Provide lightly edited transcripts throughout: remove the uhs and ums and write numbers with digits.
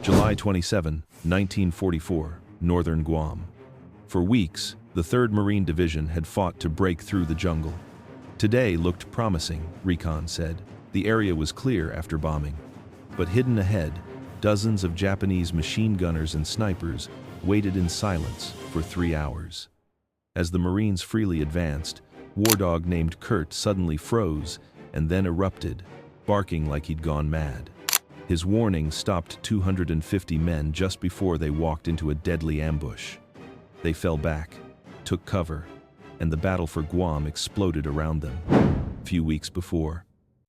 July 27, 1944, northern Guam. For weeks, the 3rd Marine Division had fought to break through the jungle. Today looked promising, recon said. The area was clear after bombing. But hidden ahead, dozens of Japanese machine gunners and snipers waited in silence for 3 hours. As the Marines freely advanced, war dog named Kurt suddenly froze and then erupted, barking like he'd gone mad. His warning stopped 250 men just before they walked into a deadly ambush. They fell back, took cover, and the battle for Guam exploded around them. A few weeks before,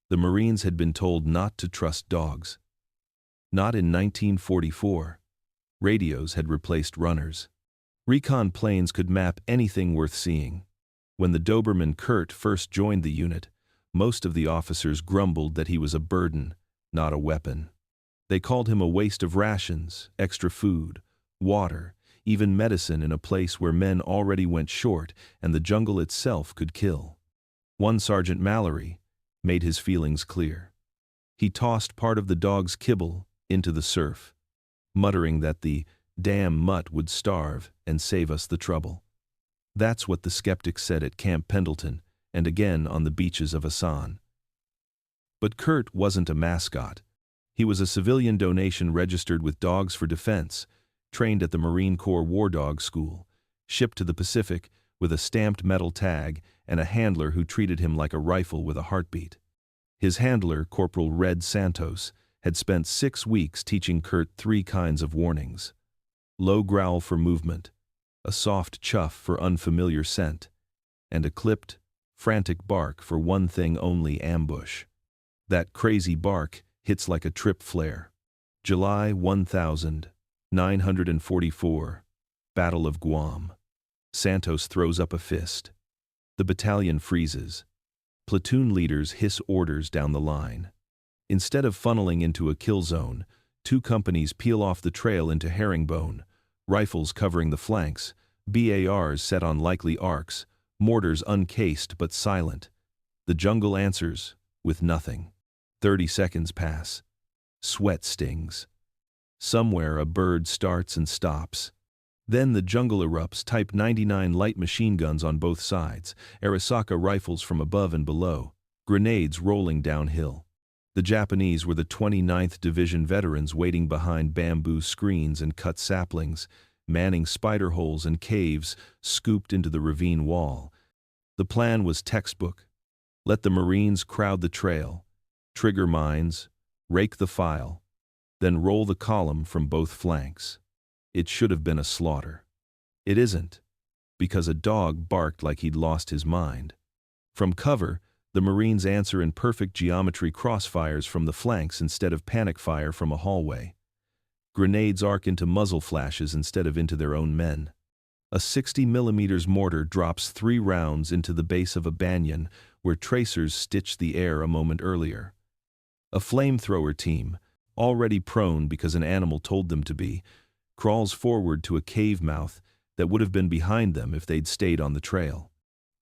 the Marines had been told not to trust dogs. Not in 1944. Radios had replaced runners. Recon planes could map anything worth seeing. When the Doberman Kurt first joined the unit, most of the officers grumbled that he was a burden, not a weapon. They called him a waste of rations, extra food, water, even medicine in a place where men already went short and the jungle itself could kill. One Sergeant Mallory made his feelings clear. He tossed part of the dog's kibble into the surf, muttering that the damn mutt would starve and save us the trouble. That's what the skeptics said at Camp Pendleton and again on the beaches of Asan. But Kurt wasn't a mascot. He was a civilian donation registered with Dogs for Defense, trained at the Marine Corps War Dog School, shipped to the Pacific with a stamped metal tag and a handler who treated him like a rifle with a heartbeat. His handler, Corporal Red Santos, had spent 6 weeks teaching Kurt 3 kinds of warnings. Low growl for movement, a soft chuff for unfamiliar scent, and a clipped, frantic bark for one thing only: ambush. That crazy bark hits like a trip flare. July 1944, Battle of Guam. Santos throws up a fist. The battalion freezes. Platoon leaders hiss orders down the line. Instead of funneling into a kill zone, 2 companies peel off the trail into herringbone, rifles covering the flanks, BARs set on likely arcs, mortars uncased but silent. The jungle answers with nothing. 30 seconds pass. Sweat stings. Somewhere a bird starts and stops. Then the jungle erupts. Type 99 light machine guns on both sides, Arisaka rifles from above and below, grenades rolling downhill. The Japanese were the 29th Division veterans waiting behind bamboo screens and cut saplings, manning spider holes and caves scooped into the ravine wall. The plan was textbook. Let the Marines crowd the trail, trigger mines, rake the file, then roll the column from both flanks. It should have been a slaughter. It isn't, because a dog barked like he'd lost his mind. From cover, the Marines answer in perfect geometry: crossfires from the flanks instead of panic fire from a hallway. Grenades arc into muzzle flashes instead of into their own men. A 60mm mortar drops 3 rounds into the base of a banyan where tracers stitched the air a moment earlier. A flamethrower team, already prone because an animal told them to be, crawls forward to a cave mouth that would have been behind them if they'd stayed on the trail.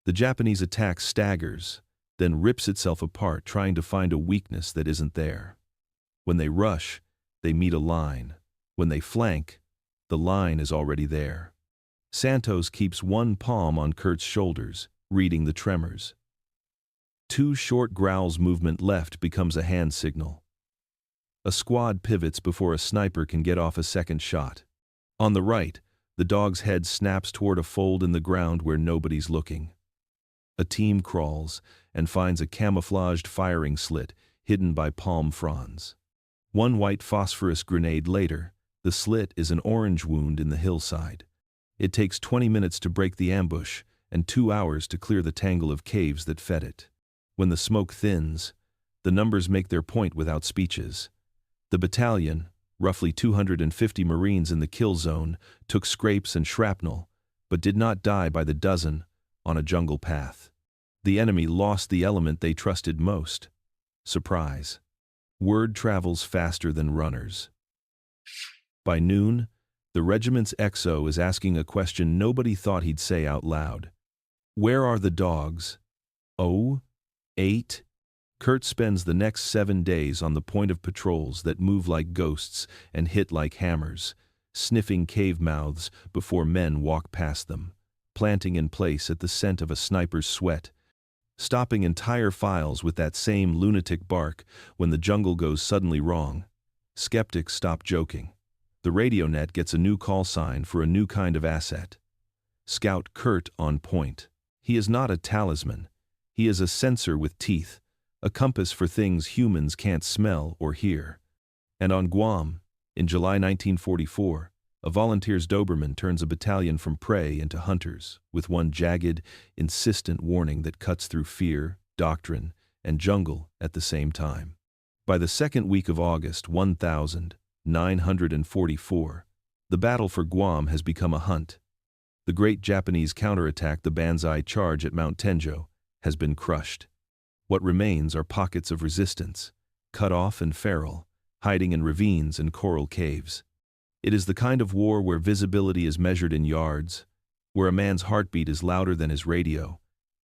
The Japanese attack staggers, then rips itself apart trying to find a weakness that isn't there. When they rush, they meet a line. When they flank, the line is already there. Santos keeps one palm on Kurt's shoulders, reading the tremors. 2 short growls. Movement left becomes a hand signal. A squad pivots before a sniper can get off a second shot. On the right, the dog's head snaps toward a fold in the ground where nobody's looking. A team crawls and finds a camouflaged firing slit hidden by palm fronds. 1 white phosphorus grenade later, the slit is an orange wound in the hillside. It takes 20 minutes to break the ambush and 2 hours to clear the tangle of caves that fed it. When the smoke thins, the numbers make their point without speeches. The battalion, roughly 250 Marines in the kill zone, took scrapes and shrapnel, but did not die by the dozen on a jungle path. The enemy lost the element they trusted most: surprise. Word travels faster than runners. By noon, the regiment's XO is asking a question nobody thought he'd say out loud. Where are the dogs? Oh, 8? Kurt spends the next 7 days on the point of patrols that move like ghosts and hit like hammers, sniffing cave mouths before men walk past them, planting in place at the scent of a sniper's sweat, stopping entire files with that same lunatic bark when the jungle goes suddenly wrong. Skeptics stop joking. The radio net gets a new call sign for a new kind of asset. Scout Kurt on point. He is not a talisman. He is a sensor with teeth, a compass for things humans can't smell or hear. And on Guam, in July 1944, a volunteer's Doberman turns a battalion from prey into hunters, with one jagged, insistent warning that cuts through fear, doctrine, and jungle at the same time. By the second week of August 1944, the battle for Guam has become a hunt. The great Japanese counterattack, the Banzai Charge at Mount Tenjo, has been crushed. What remains are pockets of resistance, cut off and feral, hiding in ravines and coral caves. It is the kind of war where visibility is measured in yards, where a man's heartbeat is louder than his radio,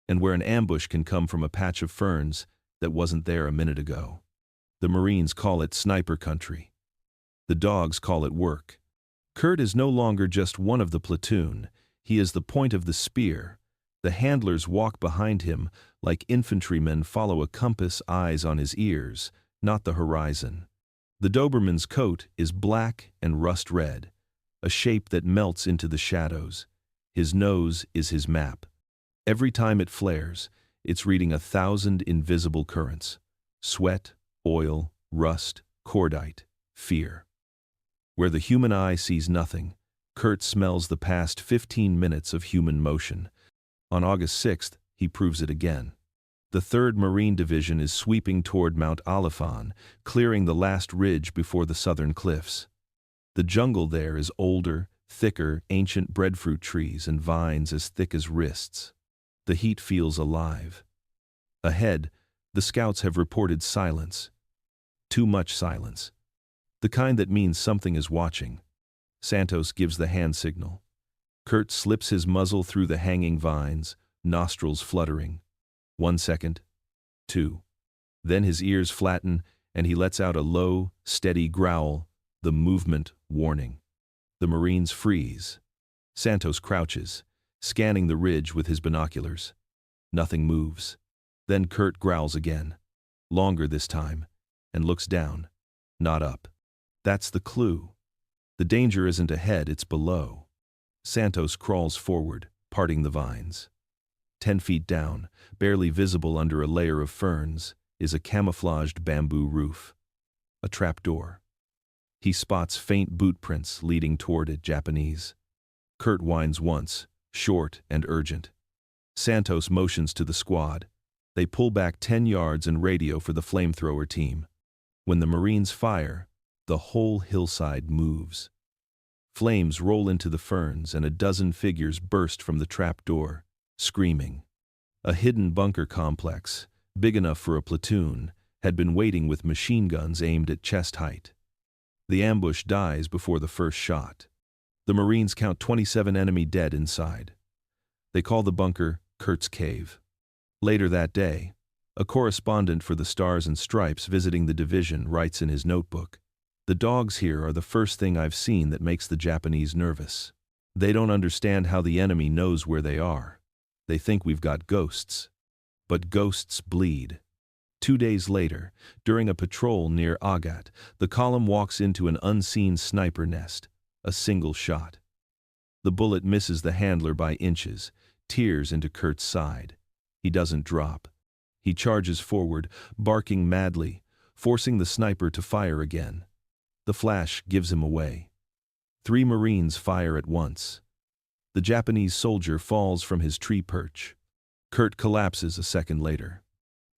and where an ambush can come from a patch of ferns that wasn't there a minute ago. The Marines call it sniper country. The dogs call it work. Kurt is no longer just one of the platoon. He is the point of the spear. The handlers walk behind him like infantrymen follow a compass, eyes on his ears, not the horizon. The Doberman's coat is black and rust red, a shape that melts into the shadows. His nose is his map. Every time it flares, it's reading 1,000 invisible currents: sweat, oil, rust, cordite, fear. Where the human eye sees nothing, Kurt smells the past 15 minutes of human motion. On August 6th, he proves it again. The 3rd Marine Division is sweeping toward Mount Alifan, clearing the last ridge before the southern cliffs. The jungle there is older, thicker, ancient breadfruit trees and vines as thick as wrists. The heat feels alive. Ahead, the scouts have reported silence. Too much silence. The kind that means something is watching. Santos gives the hand signal. Kurt slips his muzzle through the hanging vines, nostrils fluttering. 1 second, 2. Then his ears flatten and he lets out a low, steady growl, the movement warning. The Marines freeze. Santos crouches, scanning the ridge with his binoculars. Nothing moves. Then Kurt growls again, longer this time, and looks down, not up. That's the clue. The danger isn't ahead, it's below. Santos crawls forward, parting the vines. 10 feet down, barely visible under a layer of ferns, is a camouflaged bamboo roof. A trapdoor. He spots faint boot prints leading toward it, Japanese. Kurt whines once, short and urgent. Santos motions to the squad. They pull back 10 yards and radio for the flamethrower team. When the Marines fire, the whole hillside moves. Flames roll into the ferns and a dozen figures burst from the trapdoor, screaming. A hidden bunker complex, big enough for a platoon, had been waiting with machine guns aimed at chest height. The ambush dies before the first shot. The Marines count 27 enemy dead inside. They call the bunker Kurt's Cave. Later that day, a correspondent for the Stars and Stripes visiting the division writes in his notebook, "The dogs here are the first thing I've seen that makes the Japanese nervous. They don't understand how the enemy knows where they are. They think we've got ghosts. But ghosts bleed." 2 days later, during a patrol near Agat, the column walks into an unseen sniper nest, a single shot. The bullet misses the handler by inches, tears into Kurt's side. He doesn't drop. He charges forward, barking madly, forcing the sniper to fire again. The flash gives him away. 3 Marines fire at once. The Japanese soldier falls from his tree perch. Kurt collapses a second later.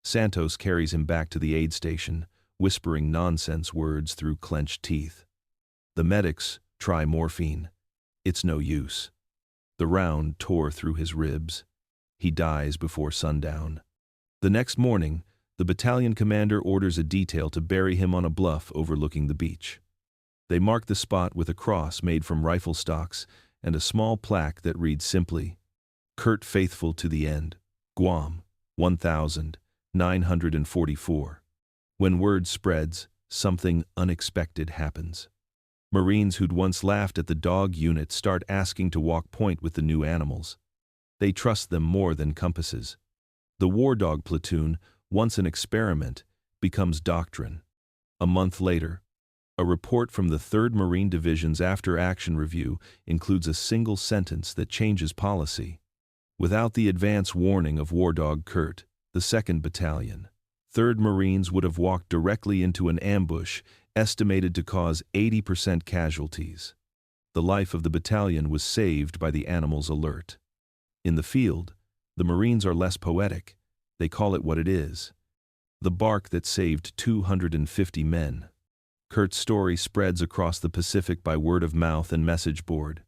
Santos carries him back to the aid station, whispering nonsense words through clenched teeth. The medics try morphine. It's no use. The round tore through his ribs. He dies before sundown. The next morning, the battalion commander orders a detail to bury him on a bluff overlooking the beach. They mark the spot with a cross made from rifle stocks and a small plaque that reads simply, "Kurt faithful to the end, Guam, 1944. 944. When word spreads, something unexpected happens. Marines who'd once laughed at the dog unit start asking to walk point with the new animals. They trust them more than compasses. The war dog platoon, once an experiment, becomes doctrine. A month later, a report from the 3rd Marine Division's after-action review includes a single sentence that changes policy. Without the advance warning of War Dog Kurt, the 2nd Battalion, 3rd Marines would have walked directly into an ambush estimated to cause 80% casualties. The life of the battalion was saved by the animal's alert. In the field, the Marines are less poetic. They call it what it is: the bark that saved 250 men. Kurt's story spreads across the Pacific by word of mouth and message board.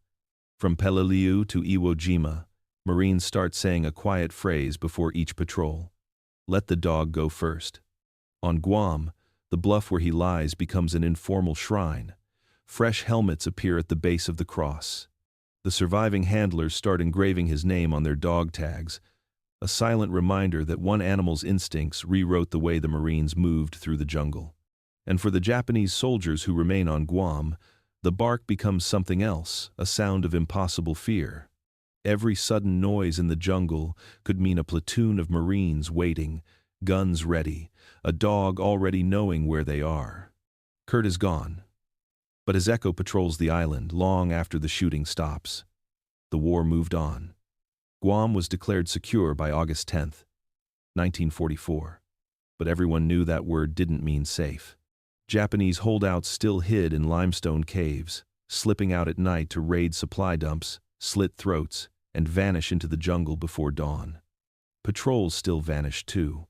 From Peleliu to Iwo Jima, Marines start saying a quiet phrase before each patrol: "Let the dog go first." On Guam, the bluff where he lies becomes an informal shrine. Fresh helmets appear at the base of the cross. The surviving handlers start engraving his name on their dog tags, a silent reminder that one animal's instincts rewrote the way the Marines moved through the jungle. And for the Japanese soldiers who remain on Guam, the bark becomes something else, a sound of impossible fear. Every sudden noise in the jungle could mean a platoon of Marines waiting, guns ready, a dog already knowing where they are. Kurt is gone, but his echo patrols the island long after the shooting stops. The war moved on. Guam was declared secure by August 10, 1944, but everyone knew that word didn't mean safe. Japanese holdouts still hid in limestone caves, slipping out at night to raid supply dumps, slit throats, and vanish into the jungle before dawn. Patrols still vanished too.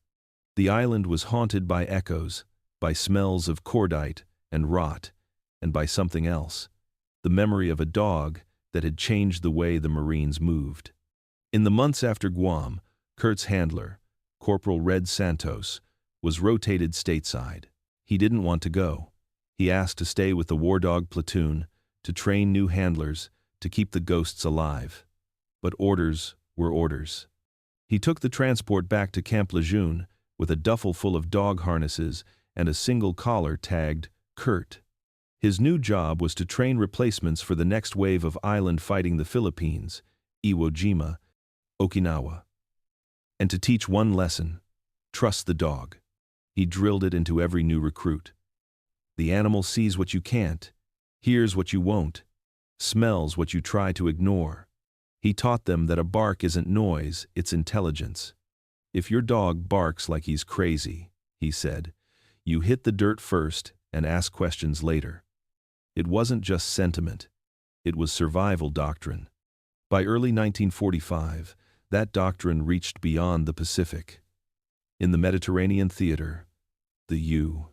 The island was haunted by echoes, by smells of cordite and rot, and by something else: the memory of a dog that had changed the way the Marines moved. In the months after Guam, Kurt's handler, Corporal Red Santos, was rotated stateside. He didn't want to go. He asked to stay with the War Dog platoon, to train new handlers, to keep the ghosts alive. But orders were orders. He took the transport back to Camp Lejeune with a duffel full of dog harnesses and a single collar tagged Kurt. His new job was to train replacements for the next wave of island fighting: the Philippines, Iwo Jima, Okinawa. And to teach one lesson: trust the dog. He drilled it into every new recruit. The animal sees what you can't, hears what you won't, smells what you try to ignore. He taught them that a bark isn't noise, it's intelligence. If your dog barks like he's crazy, he said, you hit the dirt first and ask questions later. It wasn't just sentiment, it was survival doctrine. By early 1945, that doctrine reached beyond the Pacific. In the Mediterranean theater, the U.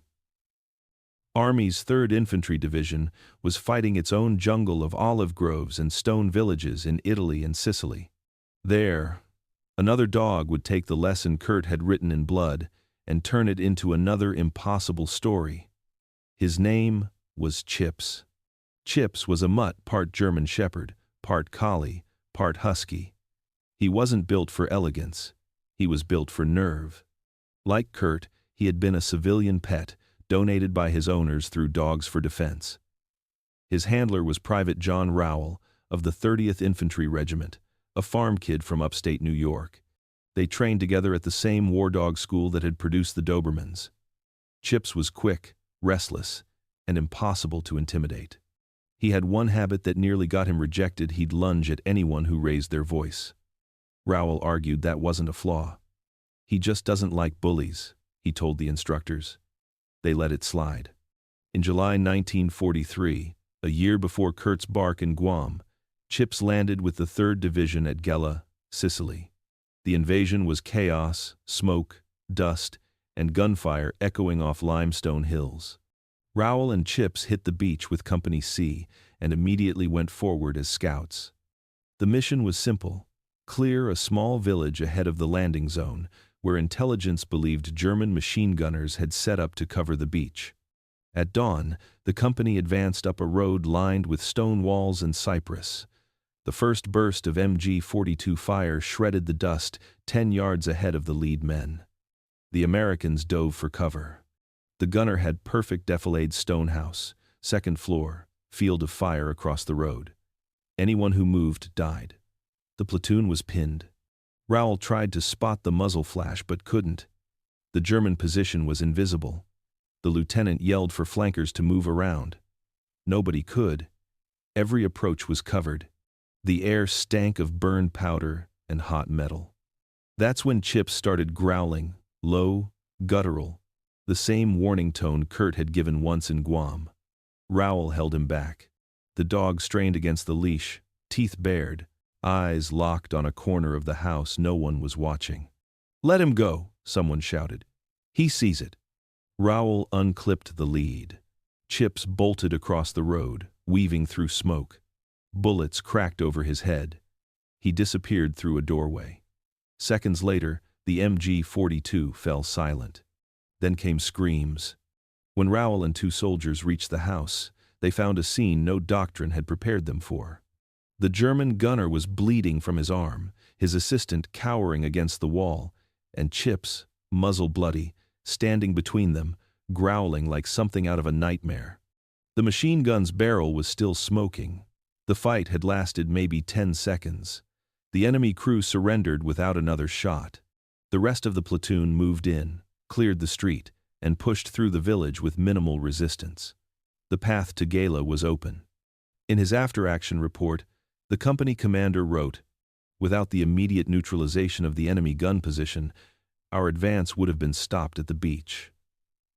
Army's 3rd Infantry Division was fighting its own jungle of olive groves and stone villages in Italy and Sicily. There, another dog would take the lesson Kurt had written in blood and turn it into another impossible story. His name was Chips. Chips was a mutt, part German Shepherd, part Collie, part Husky. He wasn't built for elegance. He was built for nerve. Like Kurt, he had been a civilian pet, donated by his owners through Dogs for Defense. His handler was Private John Rowell of the 30th Infantry Regiment, a farm kid from upstate New York. They trained together at the same war dog school that had produced the Dobermans. Chips was quick, restless, and impossible to intimidate. He had one habit that nearly got him rejected: he'd lunge at anyone who raised their voice. Rowell argued that wasn't a flaw. He just doesn't like bullies, he told the instructors. They let it slide. In July 1943, a year before Kurt's bark in Guam, Chips landed with the 3rd Division at Gela, Sicily. The invasion was chaos, smoke, dust, and gunfire echoing off limestone hills. Rowell and Chips hit the beach with Company C and immediately went forward as scouts. The mission was simple: clear a small village ahead of the landing zone, where intelligence believed German machine gunners had set up to cover the beach. At dawn, the company advanced up a road lined with stone walls and cypress. The first burst of MG-42 fire shredded the dust 10 yards ahead of the lead men. The Americans dove for cover. The gunner had perfect defilade stone house, second floor, field of fire across the road. Anyone who moved died. The platoon was pinned. Rowell tried to spot the muzzle flash but couldn't. The German position was invisible. The lieutenant yelled for flankers to move around. Nobody could. Every approach was covered. The air stank of burned powder and hot metal. That's when Chips started growling, low, guttural, the same warning tone Kurt had given once in Guam. Rowell held him back. The dog strained against the leash, teeth bared, eyes locked on a corner of the house no one was watching. "Let him go," someone shouted. "He sees it." Rowell unclipped the lead. Chips bolted across the road, weaving through smoke. Bullets cracked over his head. He disappeared through a doorway. Seconds later, the MG-42 fell silent. Then came screams. When Rowell and two soldiers reached the house, they found a scene no doctrine had prepared them for. The German gunner was bleeding from his arm, his assistant cowering against the wall, and Chips, muzzle bloody, standing between them, growling like something out of a nightmare. The machine gun's barrel was still smoking. The fight had lasted maybe 10 seconds. The enemy crew surrendered without another shot. The rest of the platoon moved in, cleared the street, and pushed through the village with minimal resistance. The path to Gala was open. In his after-action report, the company commander wrote, "Without the immediate neutralization of the enemy gun position, our advance would have been stopped at the beach."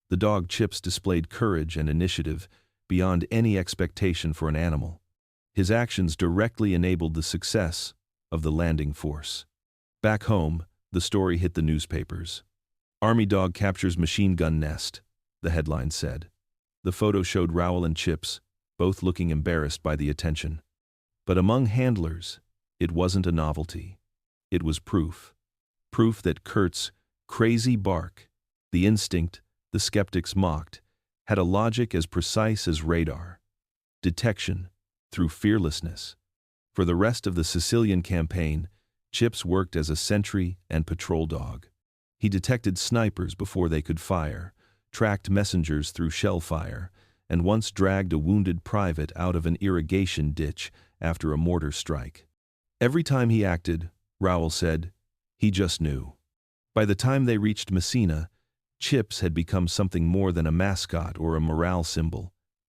The dog Chips displayed courage and initiative beyond any expectation for an animal. His actions directly enabled the success of the landing force. Back home, the story hit the newspapers. "Army dog captures machine gun nest," the headline said. The photo showed Rowell and Chips, both looking embarrassed by the attention. But among handlers, it wasn't a novelty. It was proof. Proof that Kurt's crazy bark, the instinct the skeptics mocked, had a logic as precise as radar. Detection through fearlessness. For the rest of the Sicilian campaign, Chips worked as a sentry and patrol dog. He detected snipers before they could fire, tracked messengers through shell fire, and once dragged a wounded private out of an irrigation ditch after a mortar strike. Every time he acted, Rowell said, he just knew. By the time they reached Messina, Chips had become something more than a mascot or a morale symbol.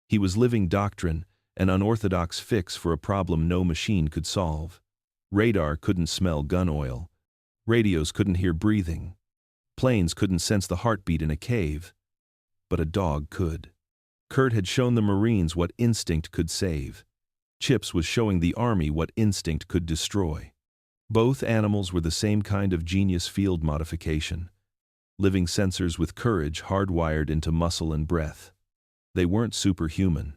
He was living doctrine, an unorthodox fix for a problem no machine could solve. Radar couldn't smell gun oil. Radios couldn't hear breathing. Planes couldn't sense the heartbeat in a cave. But a dog could. Kurt had shown the Marines what instinct could save. Chips was showing the Army what instinct could destroy. Both animals were the same kind of genius field modification. Living sensors with courage hardwired into muscle and breath. They weren't superhuman.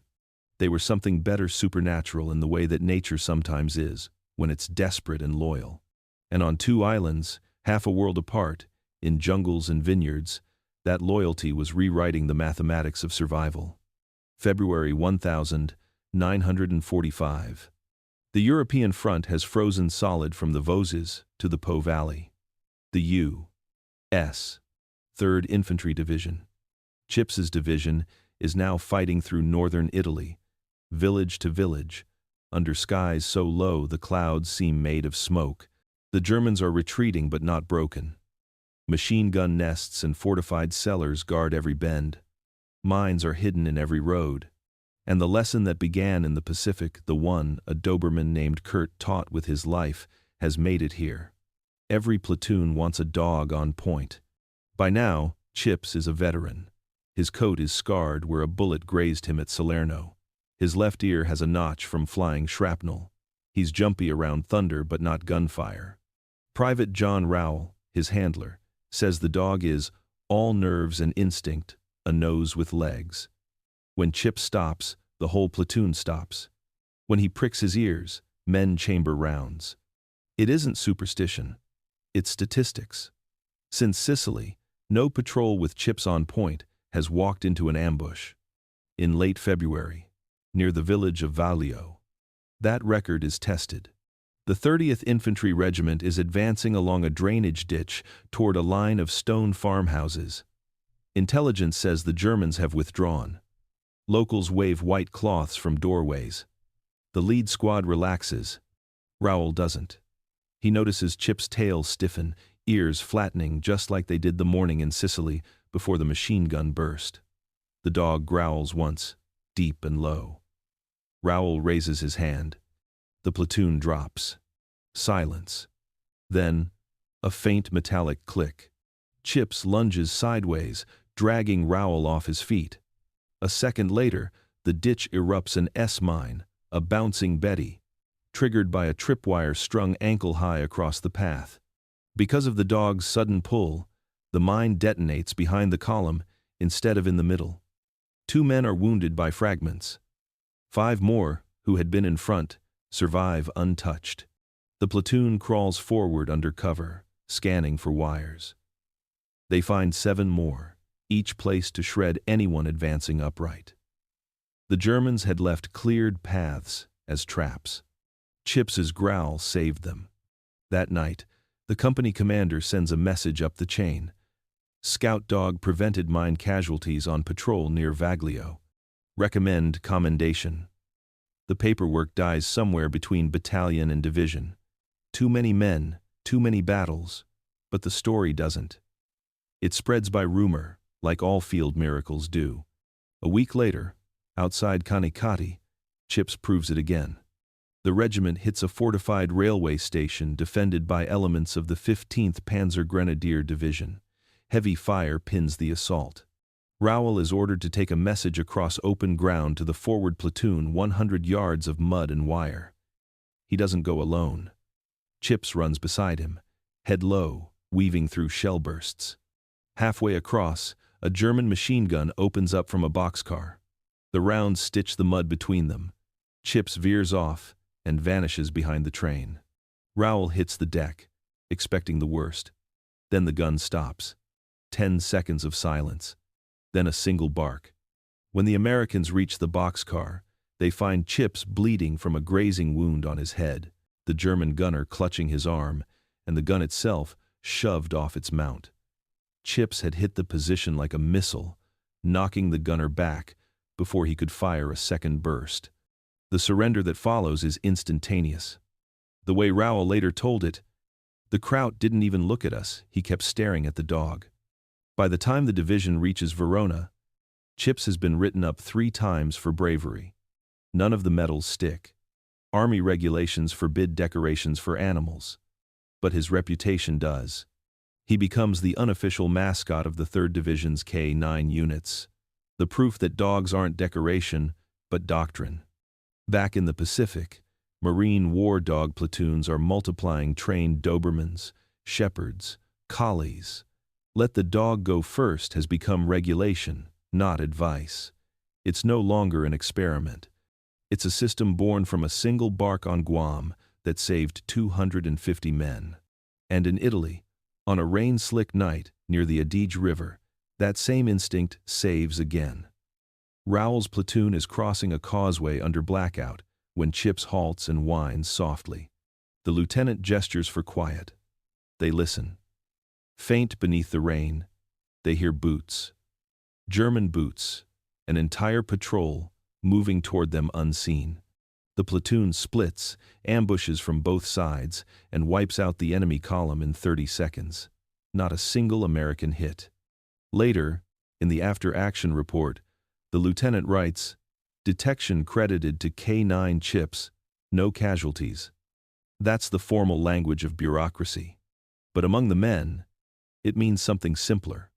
They were something better supernatural in the way that nature sometimes is, when it's desperate and loyal. And on two islands, half a world apart, in jungles and vineyards, that loyalty was rewriting the mathematics of survival. February 1945. The European front has frozen solid from the Vosges to the Po Valley. The U.S. 3rd Infantry Division, Chips's division, is now fighting through northern Italy, village to village, under skies so low the clouds seem made of smoke. The Germans are retreating but not broken. Machine gun nests and fortified cellars guard every bend. Mines are hidden in every road. And the lesson that began in the Pacific, the one a Doberman named Kurt taught with his life, has made it here. Every platoon wants a dog on point. By now, Chips is a veteran. His coat is scarred where a bullet grazed him at Salerno. His left ear has a notch from flying shrapnel. He's jumpy around thunder but not gunfire. Private John Rowell, his handler, says the dog is all nerves and instinct, a nose with legs. When Chips stops, the whole platoon stops. When he pricks his ears, men chamber rounds. It isn't superstition. It's statistics. Since Sicily, no patrol with Chips on point has walked into an ambush. In late February, near the village of Valio, that record is tested. The 30th Infantry Regiment is advancing along a drainage ditch toward a line of stone farmhouses. Intelligence says the Germans have withdrawn. Locals wave white cloths from doorways. The lead squad relaxes. Raoul doesn't. He notices Chip's tail stiffen, ears flattening just like they did the morning in Sicily before the machine gun burst. The dog growls once, deep and low. Raoul raises his hand. The platoon drops. Silence. Then, a faint metallic click. Chips lunges sideways, dragging Raoul off his feet. A second later, the ditch erupts an S-mine, a bouncing Betty, triggered by a tripwire strung ankle-high across the path. Because of the dog's sudden pull, the mine detonates behind the column instead of in the middle. 2 men are wounded by fragments. 5 more, who had been in front, survive untouched. The platoon crawls forward under cover, scanning for wires. They find 7 more, each placed to shred anyone advancing upright. The Germans had left cleared paths as traps. Chips's growl saved them. That night, the company commander sends a message up the chain. Scout dog prevented mine casualties on patrol near Vaglio. Recommend commendation. The paperwork dies somewhere between battalion and division. Too many men, too many battles, but the story doesn't. It spreads by rumor, like all field miracles do. A week later, outside Kanikati, Chips proves it again. The regiment hits a fortified railway station defended by elements of the 15th Panzer Grenadier Division. Heavy fire pins the assault. Raoul is ordered to take a message across open ground to the forward platoon 100 yards of mud and wire. He doesn't go alone. Chips runs beside him, head low, weaving through shell bursts. Halfway across, a German machine gun opens up from a boxcar. The rounds stitch the mud between them. Chips veers off and vanishes behind the train. Raoul hits the deck, expecting the worst. Then the gun stops. 10 seconds of silence. Then a single bark. When the Americans reach the boxcar, they find Chips bleeding from a grazing wound on his head, the German gunner clutching his arm, and the gun itself shoved off its mount. Chips had hit the position like a missile, knocking the gunner back before he could fire a second burst. The surrender that follows is instantaneous. The way Raoul later told it, the Kraut didn't even look at us, he kept staring at the dog. By the time the division reaches Verona, Chips has been written up 3 times for bravery. None of the medals stick. Army regulations forbid decorations for animals. But his reputation does. He becomes the unofficial mascot of the 3rd Division's K-9 units. The proof that dogs aren't decoration, but doctrine. Back in the Pacific, Marine war dog platoons are multiplying trained Dobermans, shepherds, collies. Let the dog go first has become regulation, not advice. It's no longer an experiment. It's a system born from a single bark on Guam that saved 250 men. And in Italy, on a rain-slick night near the Adige River, that same instinct saves again. Raoul's platoon is crossing a causeway under blackout when Chips halts and whines softly. The lieutenant gestures for quiet. They listen. Faint beneath the rain, they hear boots. German boots, an entire patrol moving toward them unseen. The platoon splits, ambushes from both sides, and wipes out the enemy column in 30 seconds. Not a single American hit. Later, in the after-action report, the lieutenant writes, "Detection credited to K-9 Chips, no casualties." That's the formal language of bureaucracy. But among the men, it means something simpler.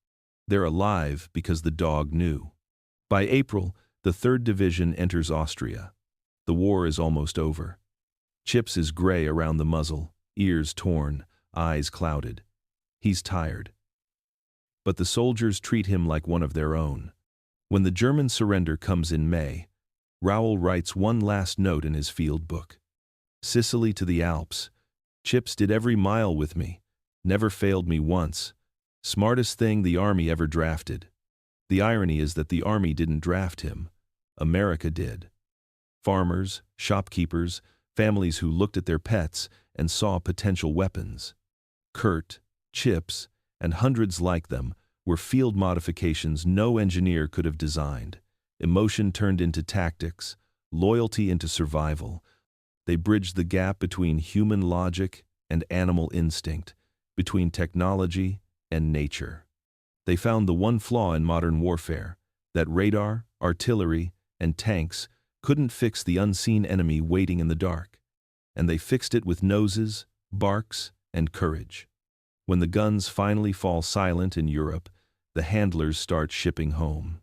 They're alive because the dog knew. By April, the 3rd Division enters Austria. The war is almost over. Chips is gray around the muzzle, ears torn, eyes clouded. He's tired. But the soldiers treat him like one of their own. When the German surrender comes in May, Raoul writes one last note in his field book. Sicily to the Alps. Chips did every mile with me. Never failed me once. Smartest thing the Army ever drafted. The irony is that the Army didn't draft him. America did. Farmers, shopkeepers, families who looked at their pets and saw potential weapons. Kurt, Chips, and hundreds like them were field modifications no engineer could have designed. Emotion turned into tactics, loyalty into survival. They bridged the gap between human logic and animal instinct, between technology and nature. They found the one flaw in modern warfare, that radar, artillery, and tanks couldn't fix the unseen enemy waiting in the dark. And they fixed it with noses, barks, and courage. When the guns finally fall silent in Europe, the handlers start shipping home.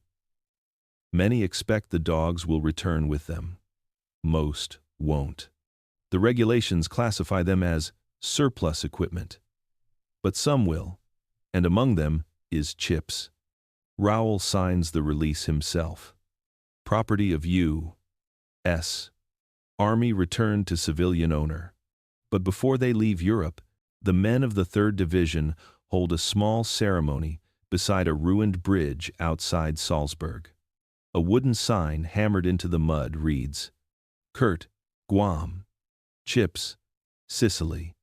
Many expect the dogs will return with them. Most won't. The regulations classify them as surplus equipment. But some will, and among them is Chips. Rowell signs the release himself. Property of U.S. Army returned to civilian owner. But before they leave Europe, the men of the 3rd Division hold a small ceremony beside a ruined bridge outside Salzburg. A wooden sign hammered into the mud reads, Kurt, Guam. Chips, Sicily.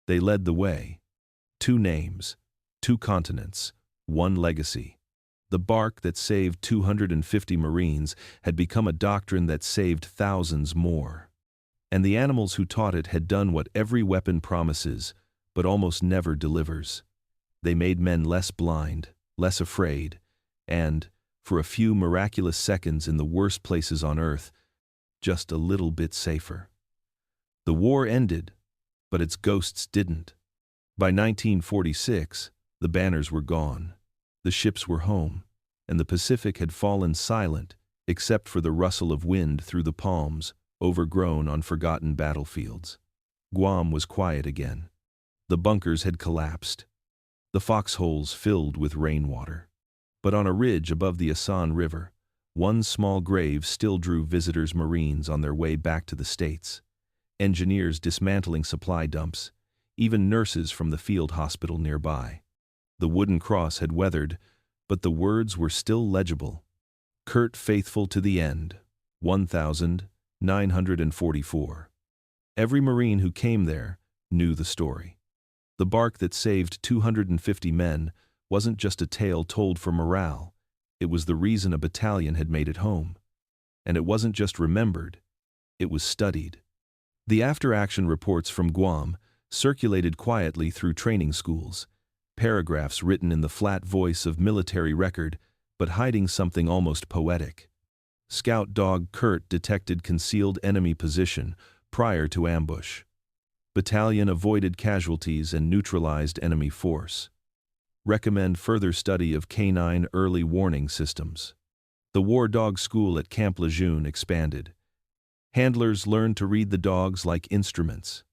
They led the way. 2 names, 2 continents, 1 legacy. The bark that saved 250 Marines had become a doctrine that saved thousands more. And the animals who taught it had done what every weapon promises, but almost never delivers. They made men less blind, less afraid, and, for a few miraculous seconds in the worst places on earth, just a little bit safer. The war ended, but its ghosts didn't. By 1946, the banners were gone, the ships were home, and the Pacific had fallen silent except for the rustle of wind through the palms, overgrown on forgotten battlefields. Guam was quiet again. The bunkers had collapsed, the foxholes filled with rainwater. But on a ridge above the Asan River, one small grave still drew visitors Marines on their way back to the States. Engineers dismantling supply dumps, even nurses from the field hospital nearby. The wooden cross had weathered, but the words were still legible. Kurt faithful to the end, 1944. Every Marine who came there knew the story. The bark that saved 250 men wasn't just a tale told for morale, it was the reason a battalion had made it home. And it wasn't just remembered, it was studied. The after-action reports from Guam circulated quietly through training schools, paragraphs written in the flat voice of military record, but hiding something almost poetic. Scout dog Kurt detected concealed enemy position prior to ambush. Battalion avoided casualties and neutralized enemy force. Recommend further study of canine early warning systems. The war dog school at Camp Lejeune expanded. Handlers learned to read the dogs like instruments.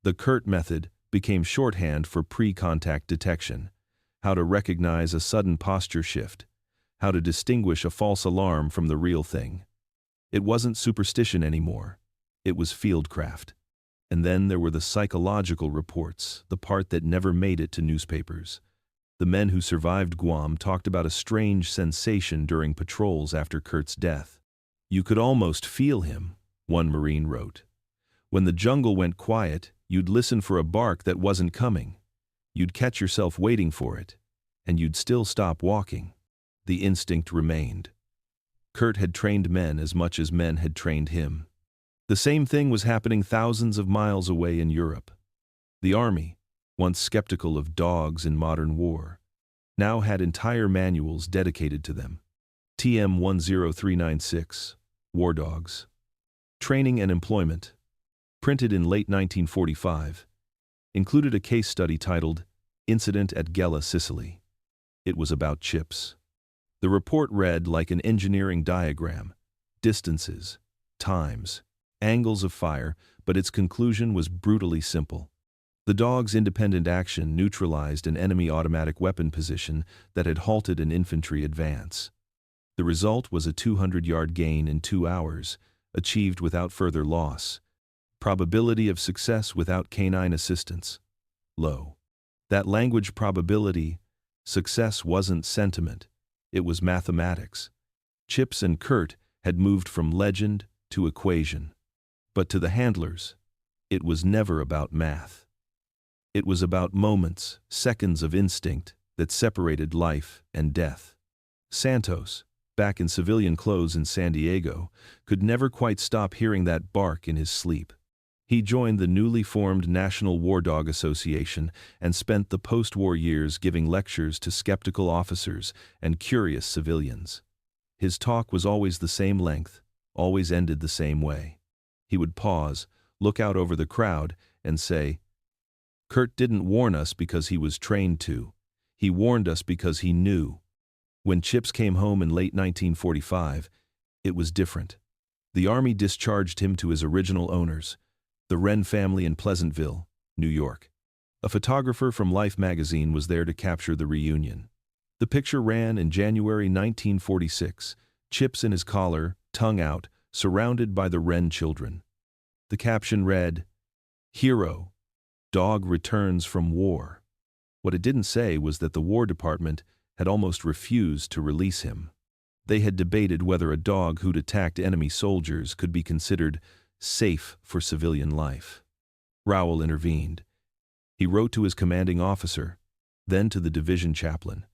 The Kurt method became shorthand for pre-contact detection, how to recognize a sudden posture shift, how to distinguish a false alarm from the real thing. It wasn't superstition anymore, it was fieldcraft. And then there were the psychological reports, the part that never made it to newspapers. The men who survived Guam talked about a strange sensation during patrols after Kurt's death. You could almost feel him, one Marine wrote. When the jungle went quiet, you'd listen for a bark that wasn't coming. You'd catch yourself waiting for it, and you'd still stop walking. The instinct remained. Kurt had trained men as much as men had trained him. The same thing was happening thousands of miles away in Europe. The Army, once skeptical of dogs in modern war, now had entire manuals dedicated to them. TM 10396, War Dogs. Training and Employment, printed in late 1945, included a case study titled Incident at Gela, Sicily. It was about Chips. The report read like an engineering diagram, distances, times, angles of fire, but its conclusion was brutally simple. The dog's independent action neutralized an enemy automatic weapon position that had halted an infantry advance. The result was a 200-yard gain in 2 hours, achieved without further loss. Probability of success without canine assistance, low. That language probability, success wasn't sentiment, it was mathematics. Chips and Kurt had moved from legend to equation. But to the handlers, it was never about math. It was about moments, seconds of instinct that separated life and death. Santos, back in civilian clothes in San Diego, could never quite stop hearing that bark in his sleep. He joined the newly formed National War Dog Association and spent the post-war years giving lectures to skeptical officers and curious civilians. His talk was always the same length, always ended the same way. He would pause, look out over the crowd, and say, "Kurt didn't warn us because he was trained to. He warned us because he knew." When Chips came home in late 1945, it was different. The Army discharged him to his original owners, the Wren family in Pleasantville, New York. A photographer from Life magazine was there to capture the reunion. The picture ran in January 1946, Chips in his collar, tongue out, surrounded by the Wren children. The caption read, "Hero, dog returns from war." What it didn't say was that the War Department had almost refused to release him. They had debated whether a dog who'd attacked enemy soldiers could be considered safe for civilian life. Rowell intervened. He wrote to his commanding officer, then to the division chaplain,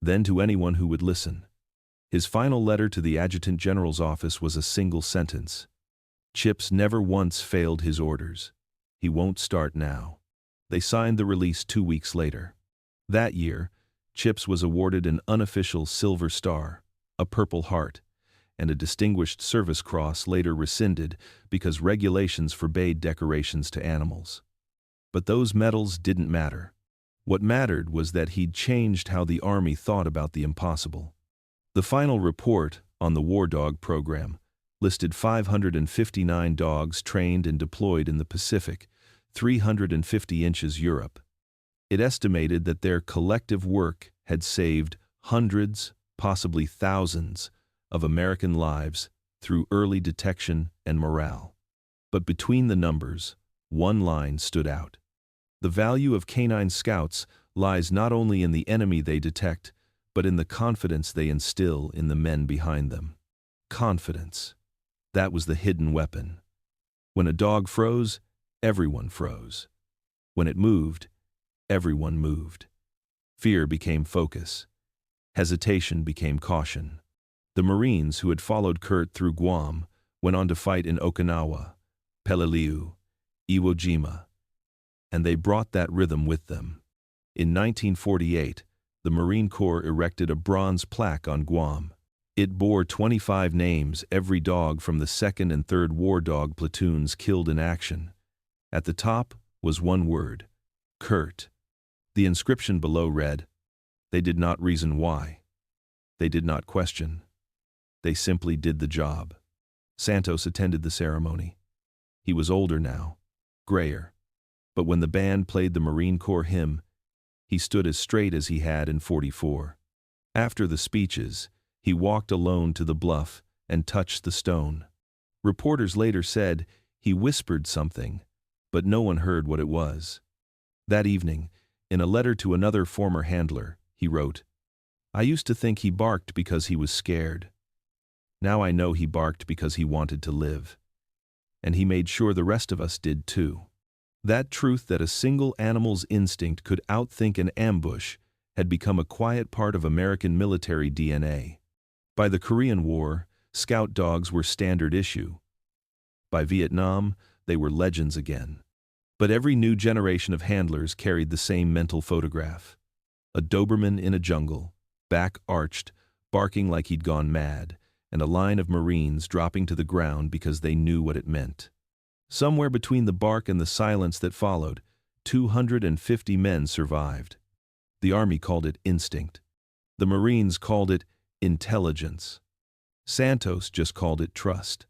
then to anyone who would listen. His final letter to the adjutant general's office was a single sentence. Chips never once failed his orders. He won't start now. They signed the release 2 weeks later. That year, Chips was awarded an unofficial Silver Star, a Purple Heart, and a Distinguished Service Cross later rescinded because regulations forbade decorations to animals. But those medals didn't matter. What mattered was that he'd changed how the Army thought about the impossible. The final report on the War Dog program listed 559 dogs trained and deployed in the Pacific, 350 inches Europe. It estimated that their collective work had saved hundreds, possibly thousands, of American lives through early detection and morale. But between the numbers, one line stood out. The value of canine scouts lies not only in the enemy they detect, but in the confidence they instill in the men behind them. Confidence. That was the hidden weapon. When a dog froze, everyone froze. When it moved, everyone moved. Fear became focus. Hesitation became caution. The Marines who had followed Kurt through Guam went on to fight in Okinawa, Peleliu, Iwo Jima, and they brought that rhythm with them. In 1948, the Marine Corps erected a bronze plaque on Guam. It bore 25 names, every dog from the 2nd and 3rd War Dog platoons killed in action. At the top was one word, Kurt. The inscription below read, "They did not reason why. They did not question. They simply did the job." Santos attended the ceremony. He was older now, grayer. But when the band played the Marine Corps hymn, he stood as straight as he had in 44. After the speeches, he walked alone to the bluff and touched the stone. Reporters later said he whispered something, but no one heard what it was. That evening, in a letter to another former handler, he wrote, "I used to think he barked because he was scared. Now I know he barked because he wanted to live. And he made sure the rest of us did too." That truth that a single animal's instinct could outthink an ambush had become a quiet part of American military DNA. By the Korean War, scout dogs were standard issue. By Vietnam, they were legends again. But every new generation of handlers carried the same mental photograph. A Doberman in a jungle, back arched, barking like he'd gone mad, and a line of Marines dropping to the ground because they knew what it meant. Somewhere between the bark and the silence that followed, 250 men survived. The Army called it instinct. The Marines called it intelligence. Santos just called it trust.